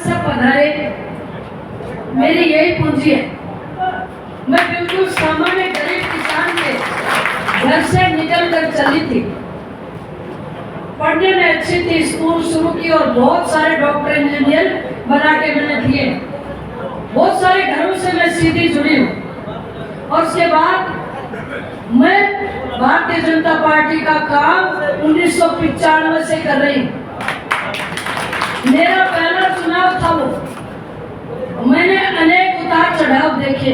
सब पधारे, मेरी यही पूंजी है। मैं बिल्कुल सामान्य गरीब किसान के घर से निकल कर चली थी। पढ़ने में अच्छी थी, स्कूल शुरू की और बहुत सारे डॉक्टर इंजीनियर बना के मैंने दिए। बहुत सारे घरों से मैं सीधी जुड़ी हूँ और उसके बाद मैं भारतीय जनता पार्टी का काम 1995 से कर रही हूँ। मेरा पहला चुनाव था वो। मैंने अनेक उतार चढ़ाव देखे,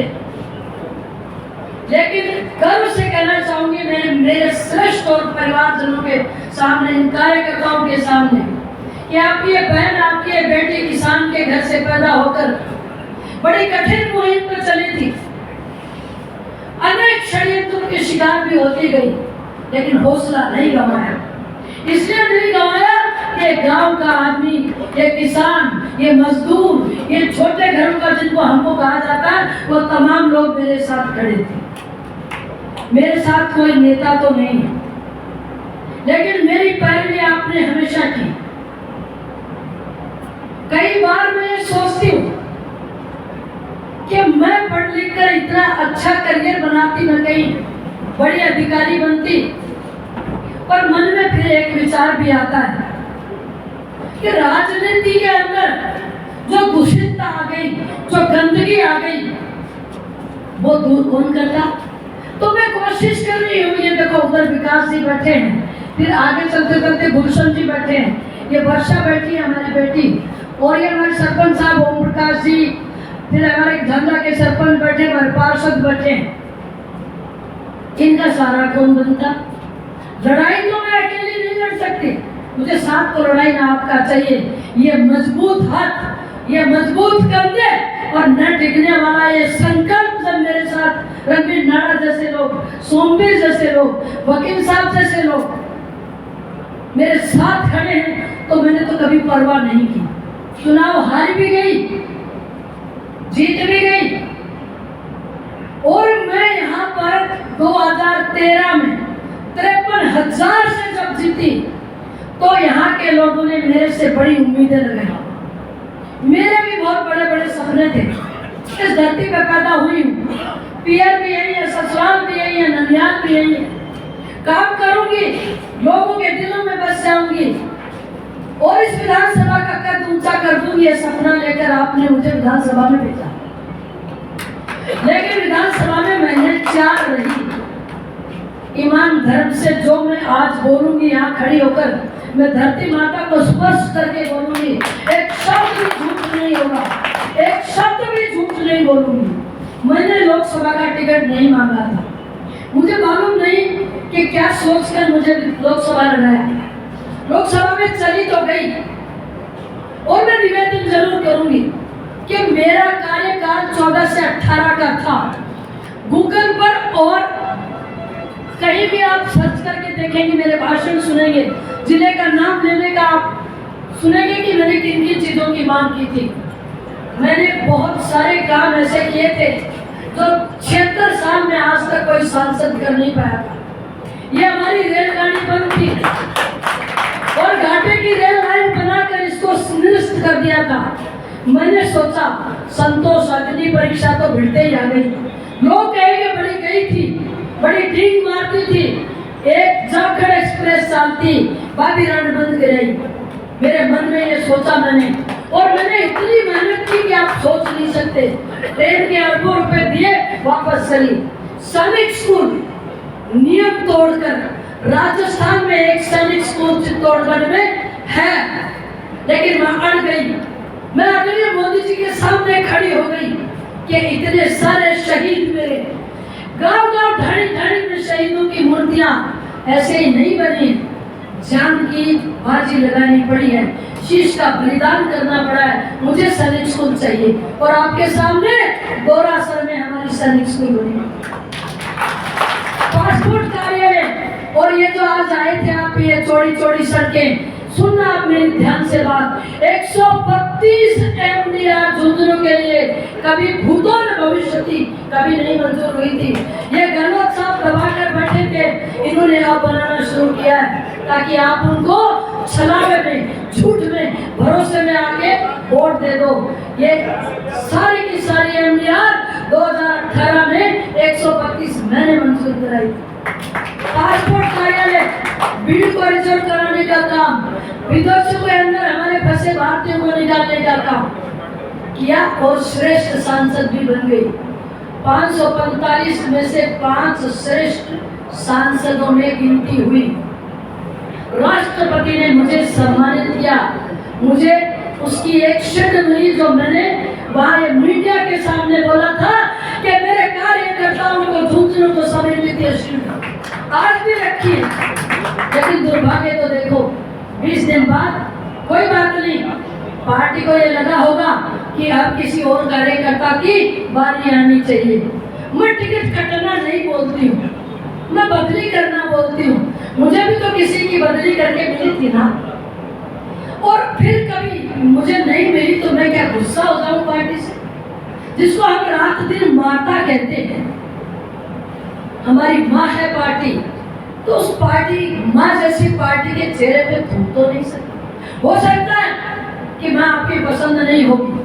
लेकिन गर्व से कहना चाहूंगी मेरे श्रेष्ठ और परिवारजनों के सामने, इन कार्यकर्ताओं के सामने, कि आपकी ये बहन, आपकी ये बेटी किसान के घर से पैदा होकर बड़ी कठिन मुहिम पर चली थी। अनेक षड्यंत्रों के शिकार भी होती गई, लेकिन हौसला नहीं गंवाया। इसलिए नहीं गंवाया कि गांव का आदमी, ये किसान, ये मजदूर, ये छोटे घरों का जिनको हमको कहा जाता है, वो तमाम लोग मेरे साथ खड़े थे। मेरे साथ कोई नेता तो नहीं है, लेकिन मेरी पैरवी आपने हमेशा की। कई बार मैं ये सोचती हूँ कि मैं पढ़ लिख कर इतना अच्छा करियर बनाती, मैं कहीं बड़ी अधिकारी बनती, पर मन में फिर एक विचार भी आता है कि राजनीति के अंदर जो दूषितता आ गई, जो गंदगी आ गई, वो दूर कौन करता। तो मैं कोशिश कर रही हूँ। ये देखो उधर विकास जी बैठे हैं, फिर आगे चलते चलते गुलशन जी बैठे हैं, ये वर्षा बैठी है हमारी बेटी, और ये हमारे सरपंच साहब ओम प्रकाश जी, फिर हमारे झंझा के सरपंच बैठे, हमारे पार्षद बैठे हैं। इनका सारा कौन बनता। लड़ाई तो मैं अकेली नहीं लड़ सकती, मुझे साथ तो लड़ाई ना आपका चाहिए। ये मजबूत हाथ, ये मजबूत कंधे और न टिकने वाला ये संकल्प जब मेरे साथ रणवीर नाड़ा जैसे लोग, सोमवीर जैसे लोग, वकील साहब जैसे लोग मेरे साथ खड़े हैं, तो मैंने तो कभी परवाह नहीं की। चुनाव हार भी गई, जीत भी गई, और मैं यहाँ पर 2013 में 53,000 से जब जीती, तो यहाँ के लोगों ने मेरे से बड़ी उम्मीदें लगाई। मेरे भी बहुत बड़े बड़े सपने थे। इस धरती पे पैदा हुई हूँ, पियर भी यही है, ससुराल भी यही है, ननियाल भी यही है। काम करूंगी, लोगों के दिलों में बस जाऊंगी और इस विधानसभा का कद ऊंचा कर दूंगी। ये सपना लेकर आपने मुझे विधानसभा में भेजा, लेकिन विधानसभा में मैंने 4 रही। ईमान धर्म से जो मैं आज बोलूंगी यहाँ खड़ी होकर, मैं धरती माता को स्पर्श करके बोलूंगी। एक शब्द भी झूठ नहीं होगा, एक शब्द भी झूठ नहीं बोलूंगी। मैंने लोकसभा का टिकट नहीं मांगा था, मुझे मालूम नहीं कि क्या सोचकर मुझे लोकसभा लड़ाया। लोकसभा में चली तो गई, और मैं निवेदन जरूर करूंगी कि मेरा कार्यकाल 14 से 18 का था। गूगल पर और कहीं भी आप सर्च करके देखेंगे, मेरे भाषण सुनेंगे, जिले का नाम लेने का आप सुनेंगे कि मैंने किन किन चीजों की मांग की थी। मैंने बहुत सारे काम ऐसे किए थे जो 76 साल में आज तक कोई सांसद कर नहीं पाया था। ये हमारी रेलगाड़ी बंद थी और घाटे की रेल लाइन बनाकर इसको निरस्त कर दिया था। मैंने सोचा संतोष अग्नि परीक्षा तो भिड़ते ही आ गई। लोग कहेंगे बड़ी गई थी, बड़ी ठीक मारती थी, एक जाखड़ एक्सप्रेस चलती, बाबी रण बंद कराई। मेरे मन में ये सोचा मैंने, और मैंने इतनी मेहनत की कि आप सोच नहीं सकते। ट्रेन के अरबों रुपए दिए, वापस चली। सैनिक स्कूल नियम तोड़कर, राजस्थान में एक सैनिक स्कूल चित्तौड़गढ़ में है, लेकिन मैं अड़ गई। मैं अगले मोदी जी के सामने खड़ी हो गई कि इतने सारे शहीद मेरे गांव गांव ढाणी ढाणी में शहीदों की मूर्तियां ऐसे ही नहीं बनी, जान की बाजी लगानी पड़ी है, शीश का बलिदान करना पड़ा है। मुझे सैनिक स्कूल चाहिए, और आपके सामने गोरासर में हमारी सैनिक स्कूल बनी, पासपोर्ट कार्यालय। और ये जो आज आए थे आप, ये चौड़ी चौड़ी सड़कें, सुनना आप मेरी ध्यान से बात, 132 MDR झुंझुनू के लिए कभी भूतों में भविष्य थी, कभी नहीं मंजूर हुई थी। ये गहलोत साहब दबाकर बैठे थे, इन्होंने अब बनाना शुरू किया है ताकि आप उनको छलावे में, झूठ में, भरोसे में आके वोट दे दो। ये सारी की सारी एमडीआर 2018 में 132 मैंने मंजूर कराई। पासपोर्ट कार्यालय, भीड़ को रिजर्व कराने का काम, विदेशों के अंदर हमारे फंसे भारतीयों को निकालने का काम किया और श्रेष्ठ सांसद भी बन गई। 545 में से 5 श्रेष्ठ सांसदों में गिनती हुई। राष्ट्रपति ने मुझे सम्मानित किया, मुझे उसकी एक शील्ड मिली जो मैंने वहाँ मीडिया के सामने बोला था कि मेरे कार्यकर्ताओं को, दूसरों को समर्पित ये शील्ड आज भी रखी है। लेकिन दुर्भाग्य तो देखो, 20 दिन बाद कोई बात नहीं, पार्टी को ये लगा होगा कि अब किसी और कार्यकर्ता की बारी आनी चाहिए। मैं टिकट कटना नहीं बोलती हूँ, मैं बदली करना बोलती हूँ। मुझे भी तो किसी की बदली करके मिली थी ना, और फिर कभी मुझे नहीं मिली तो मैं क्या गुस्सा हो जाऊं पार्टी से, जिसको हम रात दिन माता कहते हैं। हमारी माँ है पार्टी, तो उस पार्टी, माँ जैसी पार्टी के चेहरे पे थूक तो नहीं सकती। हो सकता है कि मैं आपकी पसंद नहीं होगी,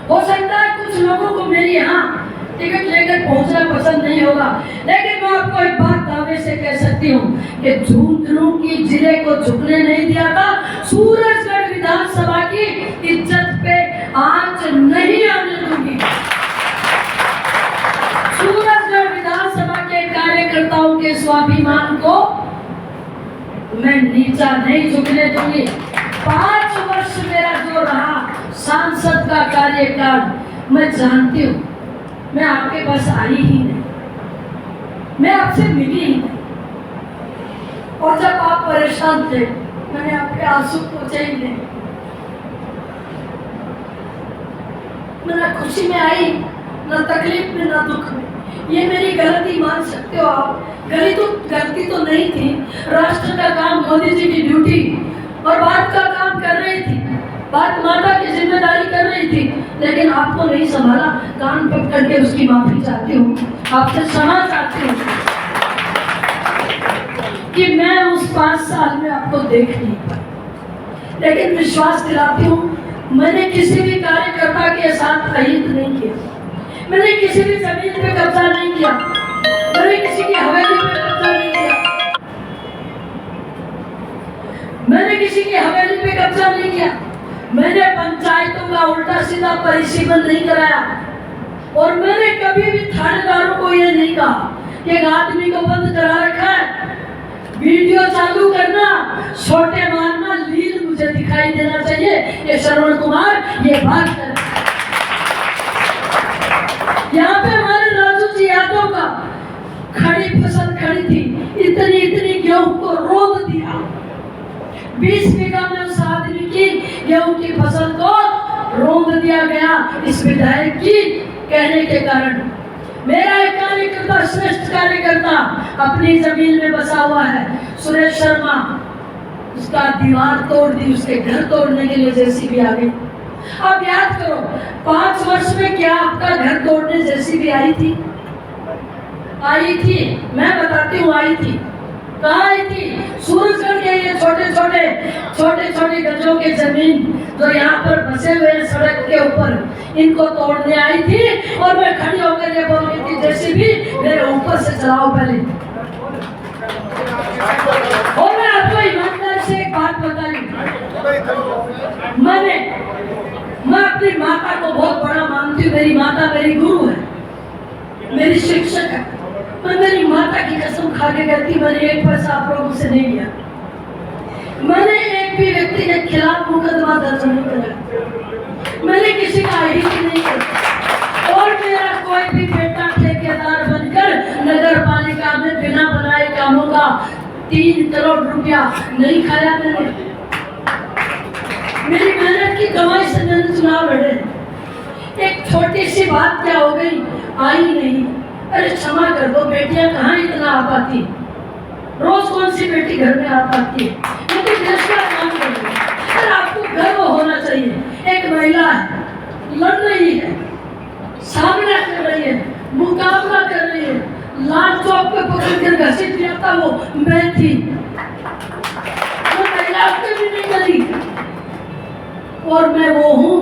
हो सकता है कुछ लोगों को मेरी यहाँ टिकट लेकर पहुंचना पसंद नहीं होगा, लेकिन मैं आपको एक बात दावे से कह सकती हूँ कि झुंझुनू की जिले को झुकने नहीं दिया था। सूरजगढ़ विधानसभा की इज्जत पे आंच नहीं आने दूंगी। सूरजगढ़ विधानसभा के कार्यकर्ताओं के स्वाभिमान को मैं नीचा नहीं झुकने दूंगी। 5 वर्ष मेरा जो रहा सांसद का कार्यकाल, मैं जानती हूँ, मैं आपके पास आई ही नहीं, मैं आपसे मिली ही नहीं, और जब आप परेशान थे मैंने आपके आंसू पोंछे ही नहीं। मैं ना खुशी में आई, ना तकलीफ में, ना दुख में। ये मेरी गलती मान सकते हो आप, गलती तो नहीं थी। राष्ट्र का काम, मोदी जी की ड्यूटी और बात का काम कर रही थी, बात माता की जिम्मेदारी कर रही थी, लेकिन आपको नहीं संभाला। कान पकड़ के उसकी माफी चाहती हूँ, आपसे क्षमा चाहती हूँ कि मैं उस 5 साल में आपको देख नहीं पाई। लेकिन विश्वास दिलाती हूँ, मैंने किसी भी कार्यकर्ता के साथ अहित नहीं किया, मैंने किसी भी जमीन पे कब्जा नहीं किया, मैंने किसी की हवेली पे कब्जा नहीं किया, मैंने किसी की हवेली पे कब्जा नहीं किया। मैंने पंचायतों का उल्टा सीधा परिसीमन नहीं कराया, और मैंने कभी भी थानेदारों को ये नहीं कहा कि एक आदमी को बंद करा रखा है, वीडियो चालू करना, छोटे मारना, लीड मुझे दिखाई देना चाहिए, ये श्रवण कुमार ये बात कर। यहाँ पे हमारे राजू जी यादव का खड़ी फसल खड़ी थी, इतनी गेहूं को रोक दिया। 20 बीघा में उस आदमी की गेहूं की फसल को रोक दिया गया इस विधायक की कहने के कारण। मेरा एक कार्यकर्ता, श्रेष्ठ कार्यकर्ता अपनी जमीन में बसा हुआ है, सुरेश शर्मा, उसका दीवार तोड़ दी, उसके घर तोड़ने के लिए जेसीबी आ गई। अब याद करो, 5 वर्ष में क्या आपका घर तोड़ने जेसीबी आई थी? आई थी, मैं बताती हूँ, आई थी। कहाँ आई थी? सूरजगढ़ के ये छोटे गजों के जमीन जो यहाँ पर बसे हुए हैं सड़क के ऊपर, इनको तोड़ने आई थी, और मैं खड़ी होकर ये बोल रही थी जैसे भी मेरे ऊपर से चलाओ पहले। और मैं आपको ईमानदारी से एक बात बता रही हूँ, मैं अपनी माता को बहुत बड़ा मानती हूँ। मेरी माता मेरी गुरु है, मेरी शिक्षक है। मैं मेरी माता की कसम खा के कहती, मैंने 1 पैसा आप लोगों से नहीं लिया, मैंने एक भी व्यक्ति के खिलाफ मुकदमा दर्ज नहीं करा, मैंने किसी का अहित नहीं किया, और मेरा कोई भी बेटा ठेकेदार बनकर नगर पालिका में बिना बनाए कामों का 3 करोड़ रुपया नहीं खाया। मैंने मेरी मेहनत की कमाई से मैंने चुनाव लड़े। एक छोटी सी बात क्या हो गई, आई नहीं, अरे क्षमा कर दो, बेटियां कहाँ इतना आ पाती, रोज कौन सी बेटी घर में आ पाती है, लेकिन देश का काम कर रही है। अरे आपको गर्व होना चाहिए, एक महिला है, लड़ रही है, सामना कर रही है, मुकाबला कर रही है, लाल चौक पे पकड़ कर घसीट लिया था वो मैं थी। वो महिला और मैं वो हूँ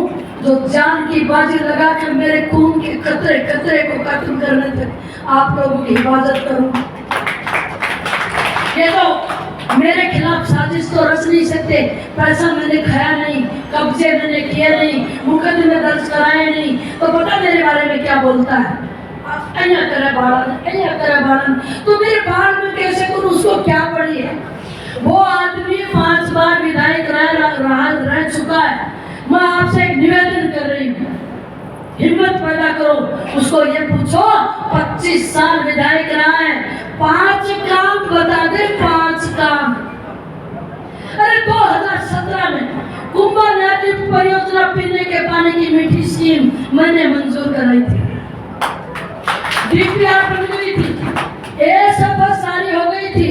जो जान की बाजी लगाकर मेरे खून के कतरे कतरे को खत्म करने तक आप लोगों की हिफाजत करूंगा। ये तो मेरे खिलाफ साजिश तो रच नहीं सकते, पैसा मैंने खाया नहीं, कब्जे मैंने किए नहीं, मुकदमे दर्ज कराए नहीं, तो पता मेरे बारे में क्या बोलता है, करे बालन, तो मेरे बाल में कैसे करूं, उसको क्या पड़ी है। वो आदमी 5 बार विधायक रह चुका है। मैं आपसे एक निवेदन कर रही हूँ, हिम्मत पैदा करो, उसको ये पूछो 25 साल विधायक रहा है, 5 काम बता दे, 5 काम। अरे 2017 में कुंभा नदी परियोजना पीने के पानी की मीठी स्कीम मैंने मंजूर कराई थी, डीपीआर बन गई थी, सब सारी हो गई थी,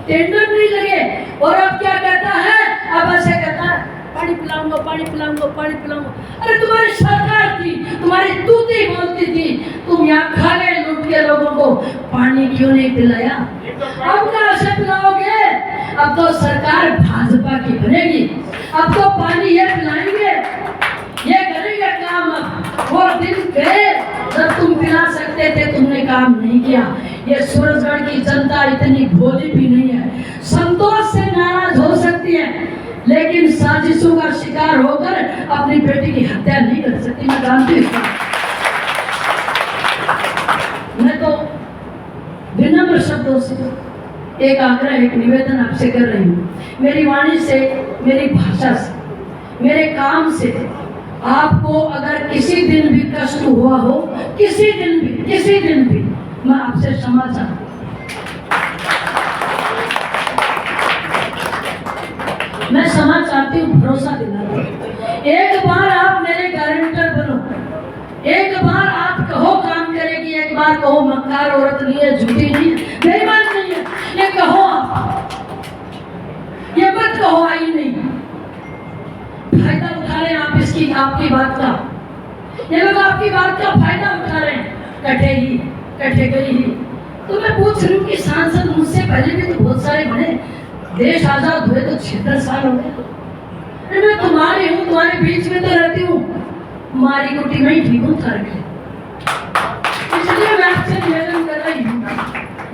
टेंडर नहीं लगे, और अब क्या कहता है, अब ऐसे कहता है पानी पिलाऊंगा, पानी पिलाऊंगा, पानी पिलाऊंगा। अरे तुम्हारी सरकार थी, तुम्हारी तूती बोलती थी, तुम यहाँ खा गए लूट के लोगों को, पानी क्यों नहीं पिलाया? अब कहाँ से पिलाओगे? अब तो सरकार भाजपा की बनेगी, अब तो पानी ये पिलाएंगे, ये करेंगे काम। वो दिन गए जब तुम पिला सकते थे, तुमने काम नहीं किया। ये सूरजगढ़ की जनता इतनी भोली भी नहीं है, संतोष से नाराज हो सकती है, लेकिन साजिशों का शिकार होकर अपनी बेटी की हत्या नहीं कर सकती। मैं जानती हूँ। मैं तो विनम्र शब्दों से एक आग्रह, एक निवेदन आपसे कर रही हूँ, मेरी वाणी से, मेरी भाषा से, मेरे काम से आपको अगर किसी दिन भी कष्ट हुआ हो, किसी दिन भी मैं आपसे क्षमा चाहता हूं, मैं क्षमा चाहती हूँ, भरोसा दिलाती हूँ। एक बार आप मेरे गारंटर बनो, एक बार आप कहो काम करेगी, एक बार कहो मक्कार औरत नहीं है, झूठी नहीं है, बेईमान नहीं है, ये कहो आप, ये मत कहो आई नहीं। फायदा उठा रहे हैं आप इसकी, आपकी बात का, ये लोग आपकी बात का फायदा उठा रहे हैं, कटे गई ही। तो मैं पूछ रही हूँ कि सांसद मुझसे पहले भी तो बहुत सारे बने, देश आजाद हुए तो 76 साल हो गए। मैं तुम्हारी हूँ, तुम्हारे बीच में तो रहती हूँ, मारी कुटी में ही ठीक हूँ, इसलिए मैं आपसे निवेदन कर रही हूँ,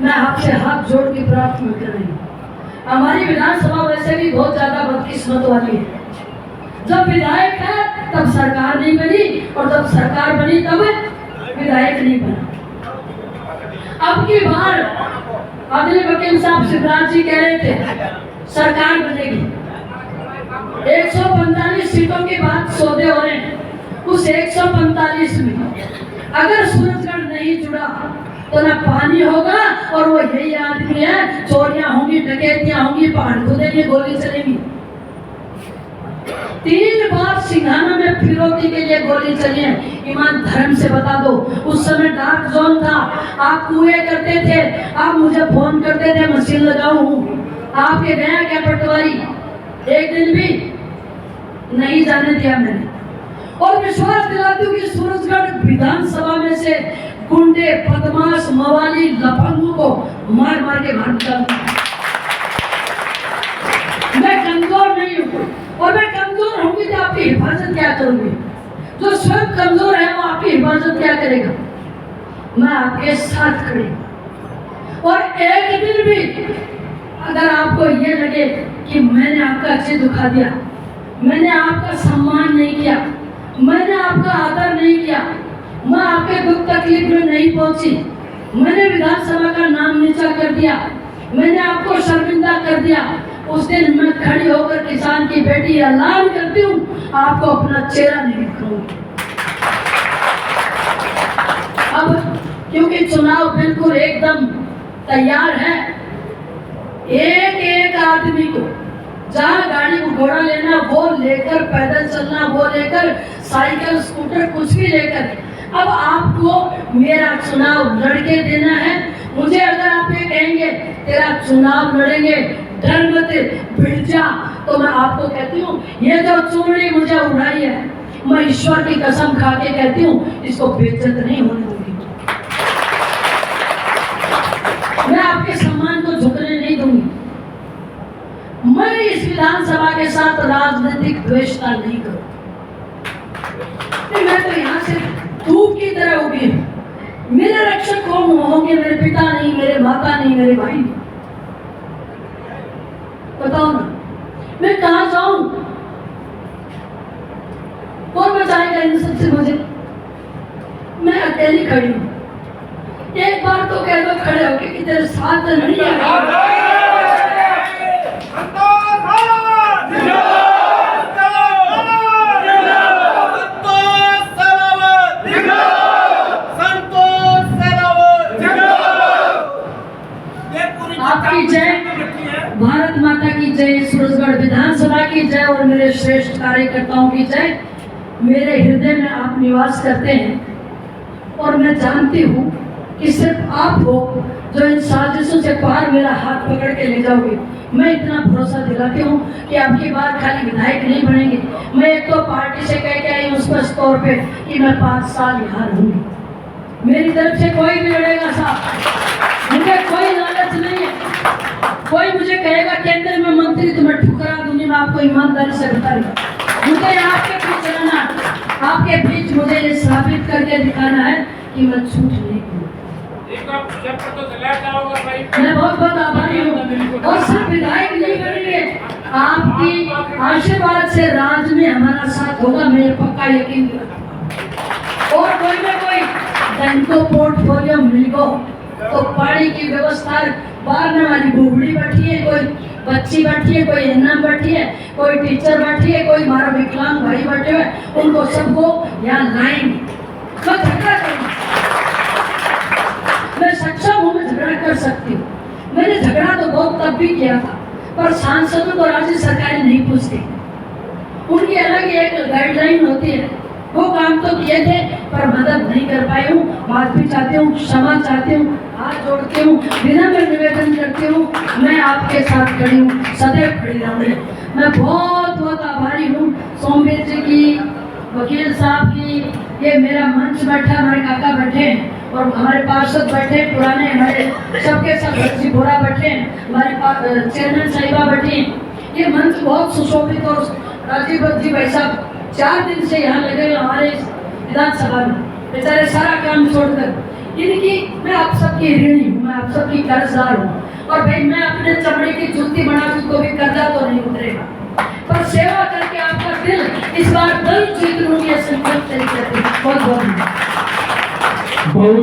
मैं आपसे हाथ जोड़ के प्रार्थना कर रही हूँ। हमारी विधानसभा वैसे भी बहुत ज्यादा बदकिस्मत वाली है, जब विधायक है तब सरकार नहीं बनी, और जब सरकार बनी तब विधायक नहीं बना। अब की बार आदिल वकील साहब शिवराज जी कह रहे थे सरकार बनेगी, 145 सीटों की बात सौदे हो रहे हैं, उस 145 में अगर सूरजगढ़ नहीं जुड़ा तो ना पानी होगा, और वो यही आदमी है, चोरियां होंगी, डकैतियां होंगी, पहाड़ खुदेंगे, गोली चलेगी। 3 बार सिंघाना में फिरौती के लिए गोली चली है। ईमान धर्म से बता दो, उस समय डार्क जोन था, आप कुएं करते थे, आप मुझे फोन करते थे मशीन लगाऊं, आपके गया क्या पटवारी, एक दिन भी नहीं जाने दिया मैंने। और विश्वास दिलाती हूँ कि सूरजगढ़ विधानसभा में से गुंडे, बदमाश, मवाली, लफंगों को मार मार के बाहर निकालूंगा। मैं कमजोर नहीं हूँ, और मैं कमजोर होंगी तो आपकी हिफाजत क्या करूंगी? जो स्वयं कमजोर है वो आपकी हिफाजत क्या करेगा? मैं आपके साथ खड़ी। और एक दिन भी अगर आपको ये लगे कि मैंने आपका चित दुखा दिया, मैंने आपका सम्मान नहीं किया, मैंने आपका आदर नहीं किया, मैं आपके दुख तकलीफ में नहीं पहुंची, मैंने विधानसभा का नाम नीचा कर दिया, मैंने आपको शर्मिंदा कर दिया, उस दिन मैं खड़ी होकर किसान की बेटी ऐलान करती हूँ, आपको अपना चेहरा नहीं दिखाऊंगी। अब क्योंकि चुनाव बिल्कुल एकदम तैयार है, एक आदमी को जहाँ गाड़ी को घोड़ा लेना वो लेकर, पैदल चलना वो लेकर, साइकिल स्कूटर कुछ भी लेकर, अब आपको मेरा चुनाव लड़के देना है। मुझे अगर आप ये कहेंगे तेरा चुनाव लड़ेंगे, डर मत, भिड़ जा, तो मैं आपको कहती हूँ ये जो चूड़ी मुझे उड़ाई है, मैं ईश्वर की कसम खा के कहती हूँ इसको बेइज्जत नहीं होने दूंगी। मैं आपके सम्मान को झुकने नहीं दूंगी। मैं इस विधानसभा के साथ राजनीतिक द्वेषता नहीं करूँ। नहीं, मैं तो यहाँ से धूप की तरह उगी हूँ। मेरे रक्षक कौन होंगे? मेरे पिता नहीं, मेरे माता नहीं, मेरे भाई नहीं। बताओ ना, मैं कहाँ जाऊं? कौन बचाएगा इन सबसे मुझे? मैं अकेली खड़ी हूँ। एक बार तो कह दो खड़े होके कि तेरे साथ नहीं है। आपकी जय, भारत माता की जय, सूरजगढ़ विधानसभा की जय और मेरे श्रेष्ठ कार्यकर्ताओं की जय। मेरे हृदय में आप निवास करते हैं और मैं जानती हूँ कि सिर्फ आप हो जो इन साजिशों से पार मेरा हाथ पकड़ के ले जाओगे। मैं इतना भरोसा दिलाती हूँ कि आपकी बात खाली विधायक नहीं बनेंगे। मैं एक तो पार्टी से कह के आई हूँ स्पष्ट तौर पे कि मैं 5 साल यहाँ रहूँगी। मेरी तरफ से कोई भी लड़ेगा साहब, मुझे कोई लालच नहीं है। कोई मुझे कहेगा केंद्र में मंत्री तो मैं ठुकरा दूंगी। मैं आपको ईमानदारी से बता रही हूँ, मुझे आपके बीच रहना, आपके बीच मुझे ये साबित करके दिखाना है कि मैं झूठ नहीं हूँ। मैं बहुत बहुत आभारी हूँ और सिर्फ विधायक नहीं बनेंगे, आपकी आशीर्वाद से राज्य में हमारा साथ होगा, मैं पक्का यकीन रखता हूँ। और कोई ना कोई जिनको पोर्टफोलियो मिलेगा तो पानी की व्यवस्था बारने वाली बुबड़ी बैठी है, कोई बच्ची बैठी है, कोई एनएम बैठी है, कोई टीचर बैठी है, कोई हमारा विकलांग भाई बैठे हुए, उनको सबको यहाँ लाइन मैं झगड़ा करूँगा। मैं सक्षम हूँ, मैं झगड़ा कर सकती हूँ। मैंने झगड़ा तो बहुत तब भी किया था, पर सांसदों को राज्य सरकारें नहीं पूछती, उनकी अलग एक गाइडलाइन होती है। वो काम तो किए थे पर मदद नहीं कर पाई हूँ। माफी चाहती हूँ, क्षमा चाहती हूँ, हाथ जोड़ती हूँ, विनम्र निवेदन करती हूँ। मैं आपके साथ खड़ी हूँ, सदैव खड़ी रहूँगी। मैं बहुत बहुत आभारी हूँ सोमवीर जी की, वकील साहब की, ये मेरा मंच बैठा, हमारे काका बैठे हैं और हमारे पार्षद बैठे पुराने, हमारे सबके सब बच्ची बोरा बैठे हैं, हमारे चेयरमैन साहिबा बैठी हैं। ये मंच बहुत सुशोभित और राजीव जी भाई साहब 4 दिन से यहाँ लगे हमारे विधानसभा में, बेचारे सारा काम छोड़कर। इनकी मैं आप सबकी ऋणी हूँ, मैं आप सबकी कर्जदार हूँ। और भाई मैं अपने चमड़े की जूती बना दूँ तो भी कर्जा तो नहीं उतरेगा, पर सेवा करके आपका दिल इस बार दिल जीत लूंगी, संकल्प तरीके से। बहुत बहुत